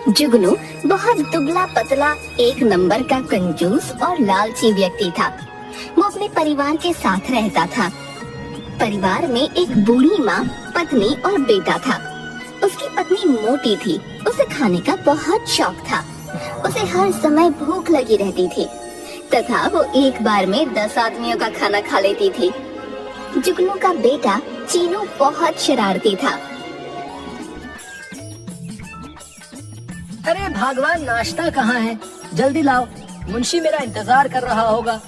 जुगनू बहुत दुबला पतला एक नंबर का कंजूस और लालची व्यक्ति था। वो अपने परिवार के साथ रहता था। परिवार में एक बूढ़ी माँ, पत्नी और बेटा था। उसकी पत्नी मोटी थी। उसे खाने का बहुत शौक था। उसे हर समय भूख लगी रहती थी तथा वो एक बार में 10 आदमियों का खाना खा लेती थी। जुगनू का बेटा चीनू बहुत शरारती था। अरे भगवान, नाश्ता कहाँ है? जल्दी लाओ, मुंशी मेरा इंतजार कर रहा होगा।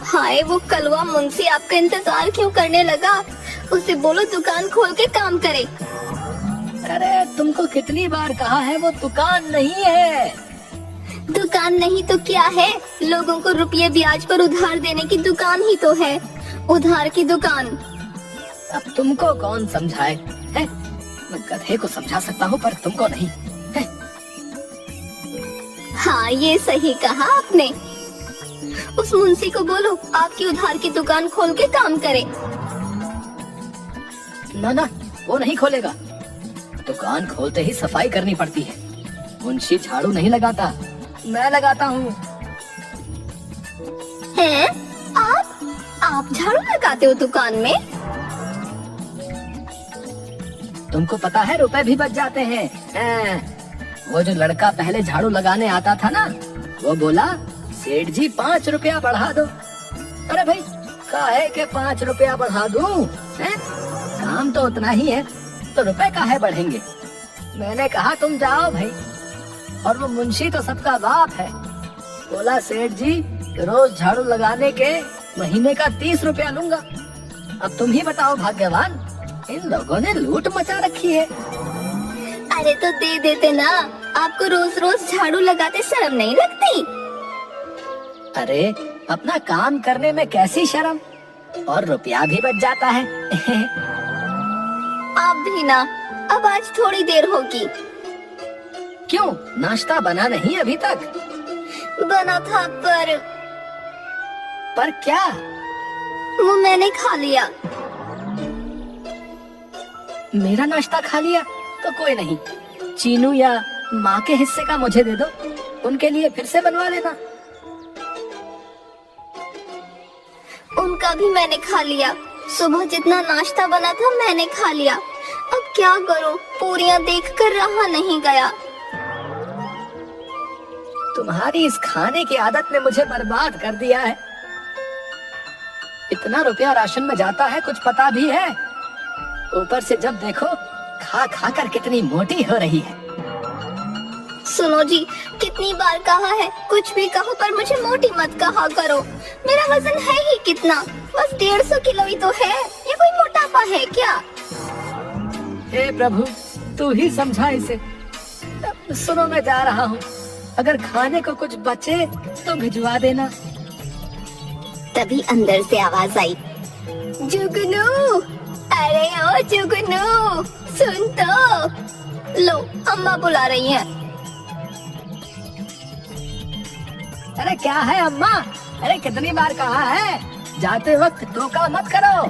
हाय, वो कलवा मुंशी आपका इंतजार क्यों करने लगा? उसे बोलो दुकान खोल के काम करे। अरे तुमको कितनी बार कहा है, वो दुकान नहीं है। दुकान नहीं तो क्या है? लोगों को रुपये ब्याज पर उधार देने की दुकान ही तो है। उधार की दुकान। अब तुमको कौन समझाए है? मैं गधे को समझा सकता हूँ पर तुमको नहीं है? हाँ, ये सही कहा आपने। उस मुंशी को बोलो आपकी उधार की दुकान खोल के काम करे। ना ना, वो नहीं खोलेगा। दुकान खोलते ही सफाई करनी पड़ती है। मुंशी झाड़ू नहीं लगाता, मैं लगाता हूँ। हैं? आप झाड़ू लगाते हो दुकान में? तुमको पता है रुपए भी बच जाते हैं। वो जो लड़का पहले झाड़ू लगाने आता था ना, वो बोला सेठ जी 5 रुपया बढ़ा दो। अरे भाई, काहे के 5 रुपया बढ़ा दूं? काम तो उतना ही है तो रुपए काहे बढ़ेंगे? मैंने कहा तुम जाओ भाई। और वो मुंशी तो सबका बाप है। बोला सेठ जी रोज झाड़ू लगाने के महीने का 30 रुपया लूंगा। अब तुम ही बताओ भाग्यवान, इन लोगों ने लूट मचा रखी है। अरे तो दे देते ना। आपको रोज रोज झाड़ू लगाते शर्म नहीं लगती? अरे अपना काम करने में कैसी शर्म, और रुपया भी बच जाता है। आप भी ना। अब आज थोड़ी देर होगी। क्यों, नाश्ता बना नहीं अभी तक? बना था पर क्या? वो मैंने खा लिया। मेरा नाश्ता खा लिया तो कोई नहीं, चीनू या माँ के हिस्से का मुझे दे दो, उनके लिए फिर से बनवा लेना। उनका भी मैंने खा लिया। सुबह जितना नाश्ता बना था मैंने खा लिया। अब क्या करूं, पूरियां देखकर रहा नहीं गया। तुम्हारी इस खाने की आदत ने मुझे बर्बाद कर दिया है। इतना रुपया राशन में जाता है, कुछ पता भी है? ऊपर से जब देखो खा खा कर कितनी मोटी हो रही है। सुनो जी, कितनी बार कहा है, कुछ भी कहो पर मुझे मोटी मत कहा करो। मेरा वजन है ही कितना, बस 150 किलो ही तो है। ये कोई मोटापा है क्या? हे प्रभु, तू ही समझा इसे। सुनो, मैं जा रहा हूँ। अगर खाने को कुछ बचे तो भिजवा देना। तभी अंदर से आवाज आई, जुगनू, अरे ओ जुगनू, सुन तो। लो, अम्मा बुला रही हैं। अरे क्या है अम्मा? अरे कितनी बार कहा है, जाते वक्त टोका मत करो।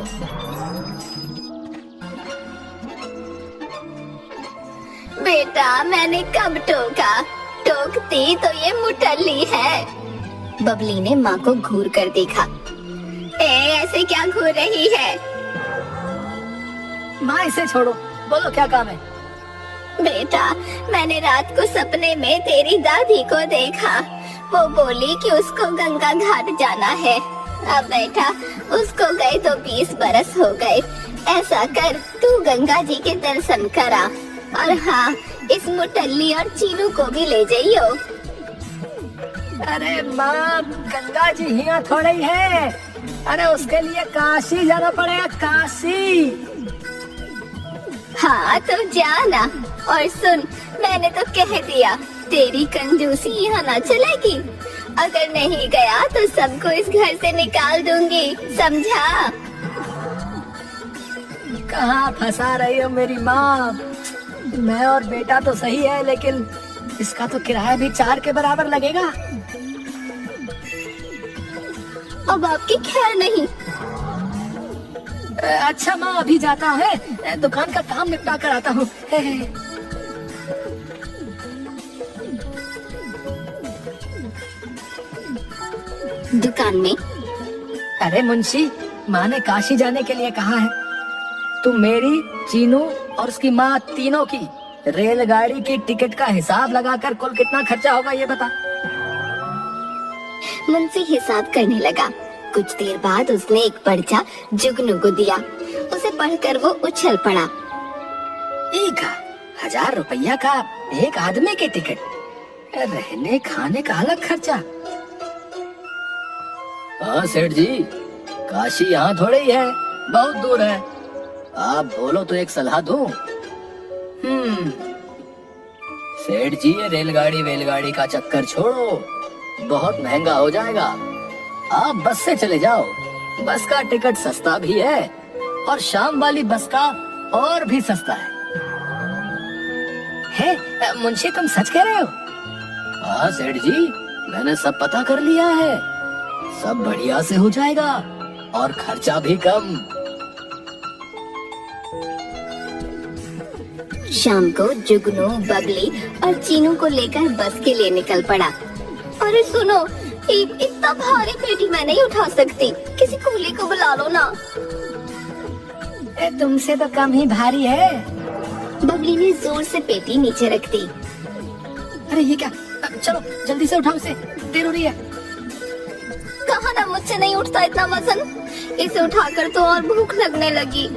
बेटा, मैंने कब टोका? टोकती तो ये मुटल्ली है। बबली ने माँ को घूर कर देखा। ऐसे क्या घूर रही है? माँ इसे छोड़ो, बोलो क्या काम है? बेटा, मैंने रात को सपने में तेरी दादी को देखा। वो बोली कि उसको गंगा घाट जाना है। अब बेटा, उसको गए तो 20 बरस हो गए। ऐसा कर, तू गंगा जी के दर्शन करा। और हाँ, इस मुटल्ली और चीनू को भी ले जाइयो। अरे माँ, गंगा जी यहाँ थोड़ी है। अरे उसके लिए काशी जाना पड़ेगा, काशी। हाँ तो जाना। और सुन, मैंने तो कह दिया, तेरी कंजूसी यहाँ ना चलेगी। अगर नहीं गया तो सबको इस घर से निकाल दूंगी, समझा? कहाँ फंसा रही हो मेरी माँ? मैं और बेटा तो सही है, लेकिन इसका तो किराया भी 4 के बराबर लगेगा। अब आपकी खैर नहीं। अच्छा माँ, अभी जाता है, दुकान का काम निपटा कर आता हूँ। दुकान में अरे मुंशी, माँ ने काशी जाने के लिए कहा है। तुम मेरी, चीनू और उसकी माँ तीनों की रेलगाड़ी की टिकट का हिसाब लगाकर कुल कितना खर्चा होगा ये बता। मुंशी हिसाब करने लगा। कुछ देर बाद उसने एक पर्चा जुगनू को दिया। उसे पढ़कर वो उछल पड़ा। 1000 रुपया का एक आदमी की टिकट, रहने खाने का अलग खर्चा। हाँ सेठ जी, काशी यहाँ थोड़े ही है, बहुत दूर है। आप बोलो तो एक सलाह दूं। सेठ जी, ये रेलगाड़ी का चक्कर छोड़ो, बहुत महंगा हो जाएगा। आप बस से चले जाओ, बस का टिकट सस्ता भी है और शाम वाली बस का और भी सस्ता है। मुंशी, तुम सच कह रहे हो? हाँ सेठ जी, मैंने सब पता कर लिया है, सब बढ़िया से हो जाएगा और खर्चा भी कम। शाम को जुगनू, बबली और चीनू को लेकर बस के लिए निकल पड़ा। अरे सुनो, इतना भारी पेटी मैं नहीं उठा सकती, किसी कूली को बुला लो ना। तुमसे तो कम ही भारी है। बबली ने जोर से पेटी नीचे रख दी। अरे ये क्या, चलो जल्दी से उठाओ इसे, देर हो रही है। कहा ना मुझसे नहीं उठता इतना वजन, इसे उठाकर तो और भूख लगने लगी।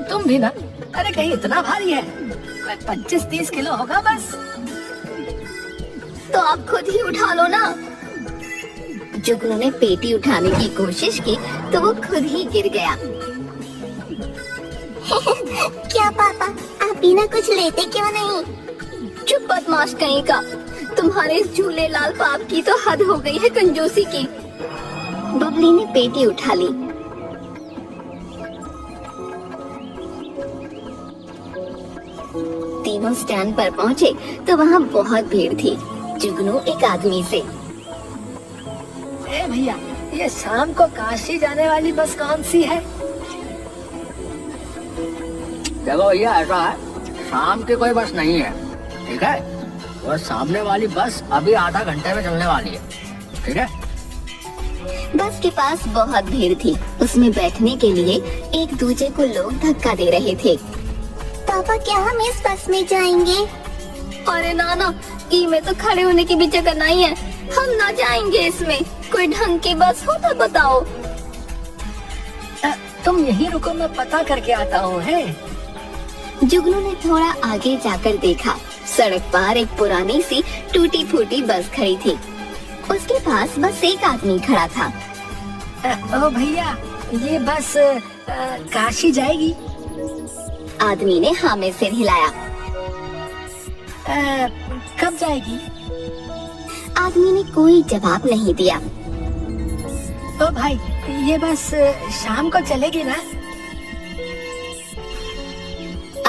तुम भी ना, अरे कहीं इतना भारी है? 25-30 किलो होगा बस। तो आप खुद ही उठा लो ना। जुगनू ने पेटी उठाने की कोशिश की तो वो खुद ही गिर गया। क्या पापा, आप बिना कुछ लेते क्यों नहीं? चुप बदमाश कहीं का, तुम्हारे इस झूले लाल पाप की तो हद हो गई है कंजूसी की। बबली ने पेटी उठा ली। तीनों स्टैंड पर पहुँचे तो वहाँ बहुत भीड़ थी। जुगनू एक आदमी से, ए भैया, ये शाम को काशी जाने वाली बस कौन सी है? देखो भैया, ऐसा है, शाम की कोई बस नहीं है, ठीक है? और सामने वाली बस अभी आधा घंटे में चलने वाली है, ठीक है? बस के पास बहुत भीड़ थी। उसमें बैठने के लिए एक दूसरे को लोग धक्का दे रहे थे। पापा, क्या हम इस बस में जाएंगे? अरे नाना, में तो खड़े होने की भी जगह नहीं है, हम ना जाएंगे इसमें। कोई ढंग की बस हो तो बताओ। तुम यहीं रुको, मैं पता करके आता हूँ। है जुगनू ने थोड़ा आगे जाकर देखा। सड़क पर एक पुरानी सी टूटी फूटी बस खड़ी थी। उसके पास बस एक आदमी खड़ा था। ओ भैया, ये बस काशी जाएगी? आदमी ने हाँ में सिर हिलाया। कब जाएगी? आदमी ने कोई जवाब नहीं दिया। ओ भाई, ये बस शाम को चलेगी ना?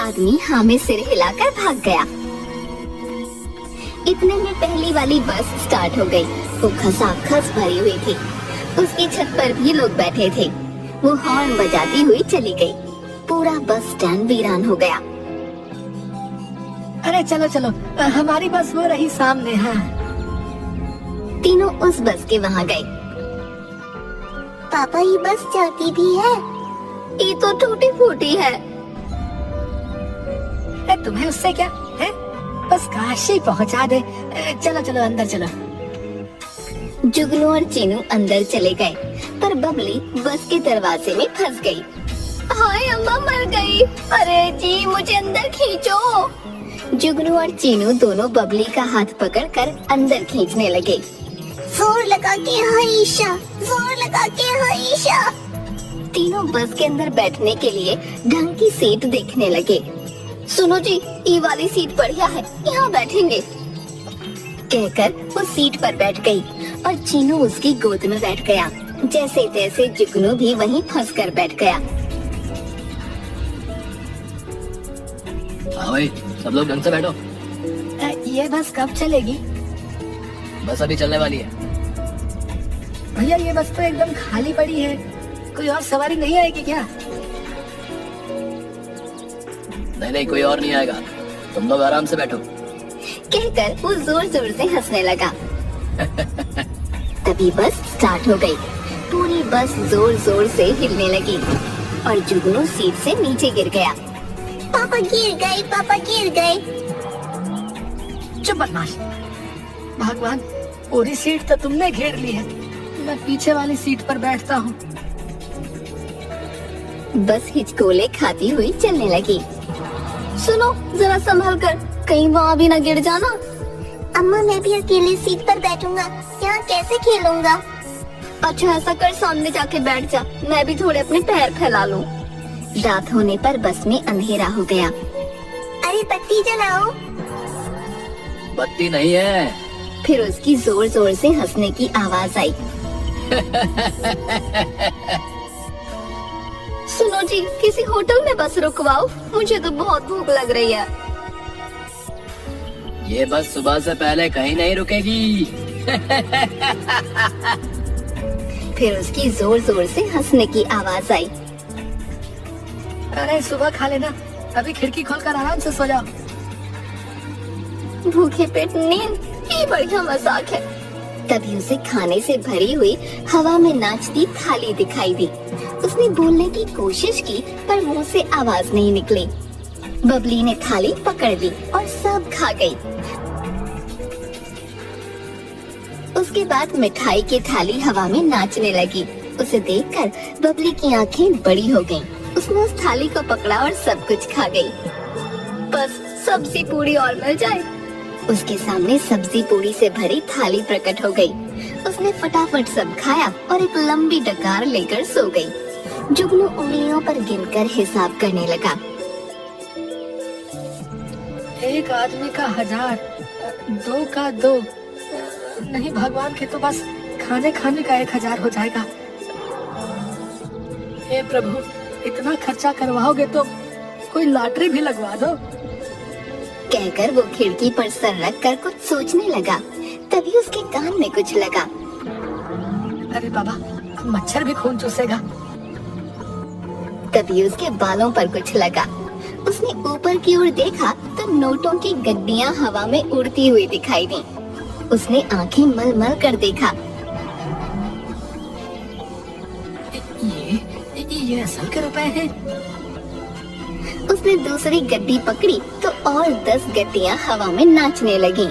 आदमी हाँ में सिर हिलाकर भाग गया। इतने में पहली वाली बस स्टार्ट हो गई। वो खसाखस भरी हुई थी। उसकी छत पर भी लोग बैठे थे। वो हॉर्न बजाती हुई चली गई। पूरा बस स्टैंड वीरान हो गया। अरे चलो चलो, हमारी बस वो रही सामने। हाँ, तीनों उस बस के वहाँ गए। पापा, ये बस चलती भी है? ये तो टूटी फूटी है। तुम्हें उससे क्या है? बस काशी पहुँचा दे। चलो चलो, अंदर चलो। जुगनू और चीनू अंदर चले गए, पर बबली बस के दरवाजे में फंस गई। हाय अम्मा, मर गई। अरे जी, मुझे अंदर खींचो। जुगनू और चीनू दोनों बबली का हाथ पकड़कर अंदर खींचने लगे। जोर लगा के हईशा, जोर लगा के हईशा। तीनों बस के अंदर बैठने के लिए ढंग की सीट देखने लगे। सुनो जी, ये वाली सीट बढ़िया है, यहाँ बैठेंगे। कहकर वो सीट पर बैठ गई और चीनू उसकी गोद में बैठ गया। जैसे तैसे जुगनू भी वहीं फंस कर बैठ गया। हाँ भाई, सब लोग ढंग से बैठो। ये बस कब चलेगी? बस अभी चलने वाली है। भैया, ये बस तो एकदम खाली पड़ी है, कोई और सवारी नहीं आएगी क्या? नहीं नहीं, कोई और नहीं आएगा, तुम लोग आराम से बैठो। कहकर वो जोर जोर से हंसने लगा। तभी बस स्टार्ट हो गई। पूरी बस जोर जोर से हिलने लगी और जुगनू सीट से नीचे गिर गया। पापा गिर गए, पापा गिर गए। चुप बदमाश। भगवान, पूरी सीट तो तुमने घेर ली है, मैं पीछे वाली सीट पर बैठता हूँ। बस हिचकोले खाती हुई चलने लगी। सुनो, जरा संभल कर, कहीं वहाँ भी न गिर जाना। अम्मा, मैं भी अकेले सीट पर बैठूंगा, यहाँ कैसे खेलूंगा? अच्छा ऐसा कर, सामने जाके बैठ जा, मैं भी थोड़े अपने पैर फैला लूं। रात होने पर बस में अंधेरा हो गया। अरे बत्ती जलाओ। बत्ती नहीं है। फिर उसकी जोर जोर से हंसने की आवाज आई। सुनो जी, किसी होटल में बस रुकवाओ, मुझे तो बहुत भूख लग रही है। ये बस सुबह से पहले कहीं नहीं रुकेगी। फिर उसकी जोर जोर से हंसने की आवाज आई। अरे सुबह खा लेना, अभी खिड़की खोलकर आराम से सो जाओ। भूखे पेट नींद, ये बढ़िया मजाक है। तभी उसे खाने से भरी हुई हवा में नाचती थाली दिखाई दी। उसने बोलने की कोशिश की पर मुंह से आवाज नहीं निकली। बबली ने थाली पकड़ ली और सब खा गई। उसके बाद मिठाई की थाली हवा में नाचने लगी। उसे देखकर बबली की आंखें बड़ी हो गईं। उसने उस थाली को पकड़ा और सब कुछ खा गई। बस सब्जी पूरी और मिल जाए। उसके सामने सब्जी पूरी से भरी थाली प्रकट हो गई। उसने फटाफट सब खाया और एक लंबी डकार लेकर सो गई। जुगनू उंगलियों पर गिनकर हिसाब करने लगा। एक आदमी का 1000, 2 का 2, नहीं भगवान के तो बस खाने खाने का 1000 हो जाएगा। हे प्रभु, इतना खर्चा करवाओगे तो कोई लॉटरी भी लगवा दो। कहकर वो खिड़की पर सर रख कर कुछ सोचने लगा। तभी उसके कान में कुछ लगा। अरे बाबा, मच्छर भी खून चूसेगा। तभी उसके बालों पर कुछ लगा। उसने ऊपर की ओर देखा तो नोटों की गड्डियां हवा में उड़ती हुई दिखाई दी। उसने आंखें मल मल कर देखा। ये असल के रुपए हैं। उसने दूसरी गड्डी पकड़ी तो और 10 गड्डियां हवा में नाचने लगीं।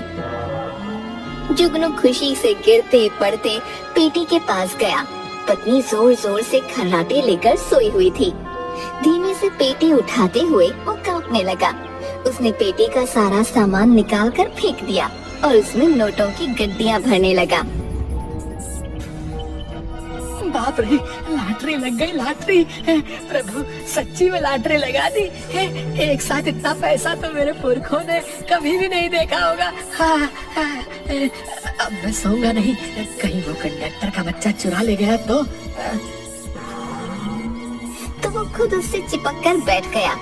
जुगनू खुशी से गिरते पड़ते पेटी के पास गया। पत्नी जोर जोर से खर्राटे लेकर सोई हुई थी। धीमे से पेटी उठाते हुए वो कांपने लगा। उसने पेटी का सारा सामान निकाल कर फेंक दिया और उसमें नोटों की गड्डियां भरने लगा। बाप रे, लॉटरी लग गई, लॉटरी। प्रभु, सच्ची में लॉटरी लगा दी। एक साथ इतना पैसा तो मेरे पुरखों ने कभी भी नहीं देखा होगा। अब मैं सोऊंगा नहीं, कहीं वो कंडक्टर का बच्चा चुरा ले गया तो वो खुद उससे चिपक कर बैठ गया।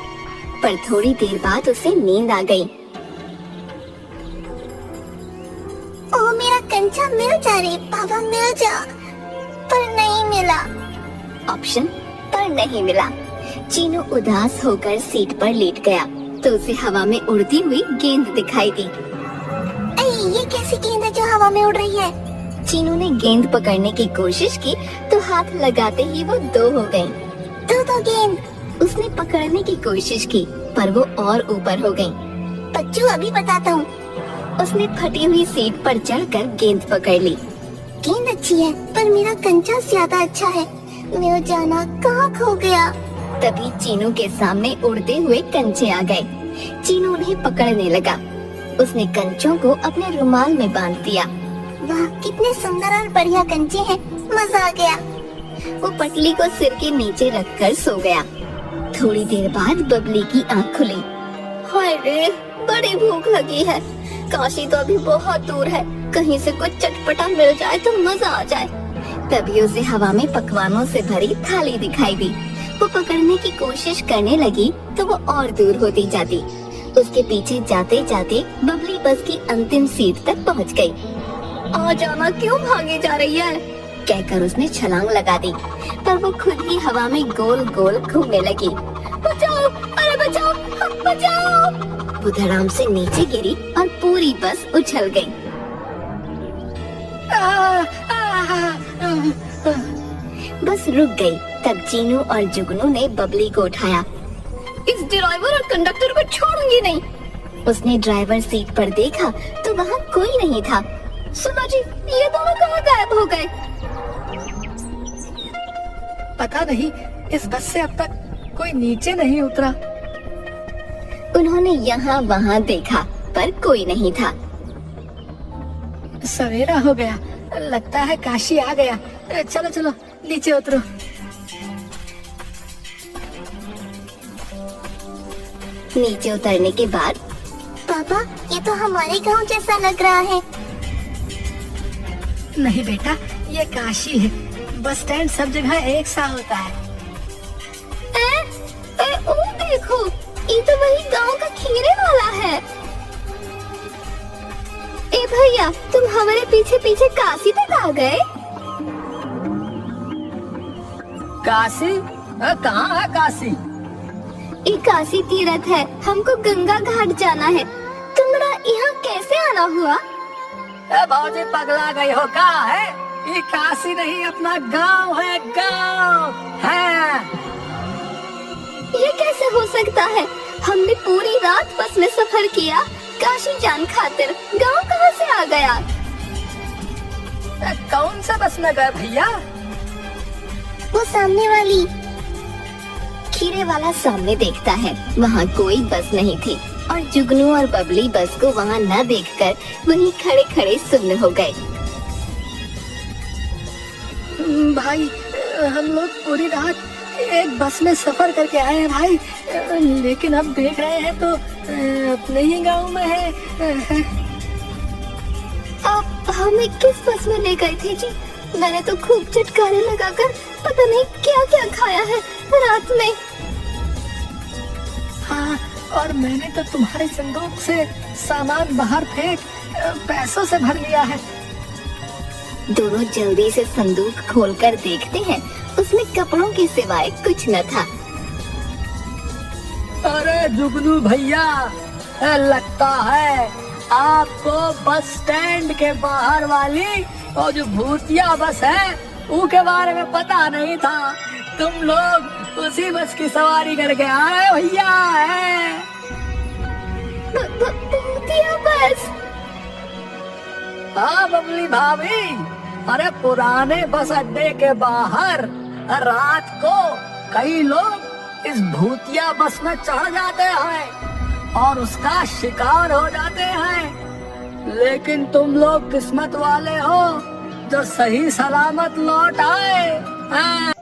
पर थोड़ी देर बाद उसे नींद आ गई। ओ मेरा कंचा मिल जा रे पापा, मिल जा। पर नहीं मिला। ऑप्शन पर नहीं मिला। चीनू उदास होकर सीट पर लेट गया तो उसे हवा में उड़ती हुई गेंद दिखाई दी। ये कैसी गेंद है जो हवा में उड़ रही है? चीनू ने गेंद पकड़ने की कोशिश की तो हाथ लगाते ही वो 2 हो गई। दो गेंद। उसने पकड़ने की कोशिश की पर वो और ऊपर हो गई। बच्चू, अभी बताता हूँ। उसने फटी हुई सीट पर चढ़कर गेंद पकड़ ली। गेंद अच्छी है पर मेरा कंचा ज्यादा अच्छा है। मेरा जाना कहाँ खो गया? तभी चीनू के सामने उड़ते हुए कंचे आ गए। चीनू उन्हें पकड़ने लगा। उसने कंचों को अपने रुमाल में बांध दिया। वाह, कितने सुंदर और बढ़िया कंचे हैं, मजा आ गया। वो पटली को सिर के नीचे रखकर सो गया। थोड़ी देर बाद बबली की आँख खुली। हाय रे, बड़ी भूख लगी है। काशी तो अभी बहुत दूर है, कहीं से कुछ चटपटा मिल जाए तो मजा आ जाए। तभी उसे हवा में पकवानों से भरी थाली दिखाई दी। वो पकड़ने की कोशिश करने लगी तो वो और दूर होती जाती। उसके पीछे जाते जाते बबली बस की अंतिम सीट तक पहुंच गई। आ जाना, क्यों भागे जा रही है? कहकर उसने छलांग लगा दी, पर वो खुद ही हवा में गोल गोल घूमने लगी। बचाओ, अरे बचाओ, बचाओ! वो धड़ाम से नीचे गिरी और पूरी बस उछल गई। बस रुक गई। तब जीनू और जुगनू ने बबली को उठाया। इस ड्राइवर और कंडक्टर को छोड़ूंगी नहीं। उसने ड्राइवर सीट पर देखा तो वहाँ कोई नहीं था। सुनो जी, ये दोनों कहाँ गायब हो गए? पता नहीं, इस बस से अब तक कोई नीचे नहीं उतरा। उन्होंने यहाँ वहाँ देखा पर कोई नहीं था। सवेरा हो गया, लगता है काशी आ गया। चलो चलो नीचे उतरो। नीचे उतरने के बाद, पापा ये तो हमारे गांव जैसा लग रहा है। नहीं बेटा, ये काशी है। बस स्टैंड सब जगह एक सा होता है। ओ देखो, ये तो वही गांव का खीरे वाला है। ए भैया, तुम हमारे पीछे पीछे काशी तक आ गए? काशी? कहाँ है काशी? ये काशी तीर्थ है, हमको गंगा घाट जाना है। तुम्हारा यहाँ कैसे आना हुआ? भाजी पगला गई हो का है? ये काशी नहीं, अपना गांव है, गांव है। ये कैसे हो सकता है? हमने पूरी रात बस में सफर किया काशी जान खातिर। गांव कहाँ से आ गया? कौन सा बस में गए भैया? वो सामने वाली। खीरे वाला सामने देखता है, वहाँ कोई बस नहीं थी और जुगनू और बबली बस को वहाँ न देखकर वहीं खड़े खड़े सुन्न हो गए। भाई, हम लोग पूरी रात एक बस में सफर करके आए हैं भाई, लेकिन अब देख रहे हैं तो अपने ही गांव में है। अब हमें किस बस में ले गए थे जी? मैंने तो खूब चटकारे लगाकर पता नहीं क्या क्या खाया है रात में। हाँ, और मैंने तो तुम्हारे संदूक से सामान बाहर फेंक पैसों से भर लिया है। दोनों जल्दी से संदूक खोलकर देखते हैं, उसमें कपड़ों के सिवाय कुछ न था। अरे जुगनू भैया, लगता है आपको बस स्टैंड के बाहर वाली और जो भूतिया बस है उसके बारे में पता नहीं था। तुम लोग उसी बस की सवारी करके आए भैया है। भूतिया बस? हाँ बबली भाभी, अरे पुराने बस अड्डे के बाहर रात को कई लोग इस भूतिया बस में चढ़ जाते हैं और उसका शिकार हो जाते हैं, लेकिन तुम लोग किस्मत वाले हो जो सही सलामत लौट आए।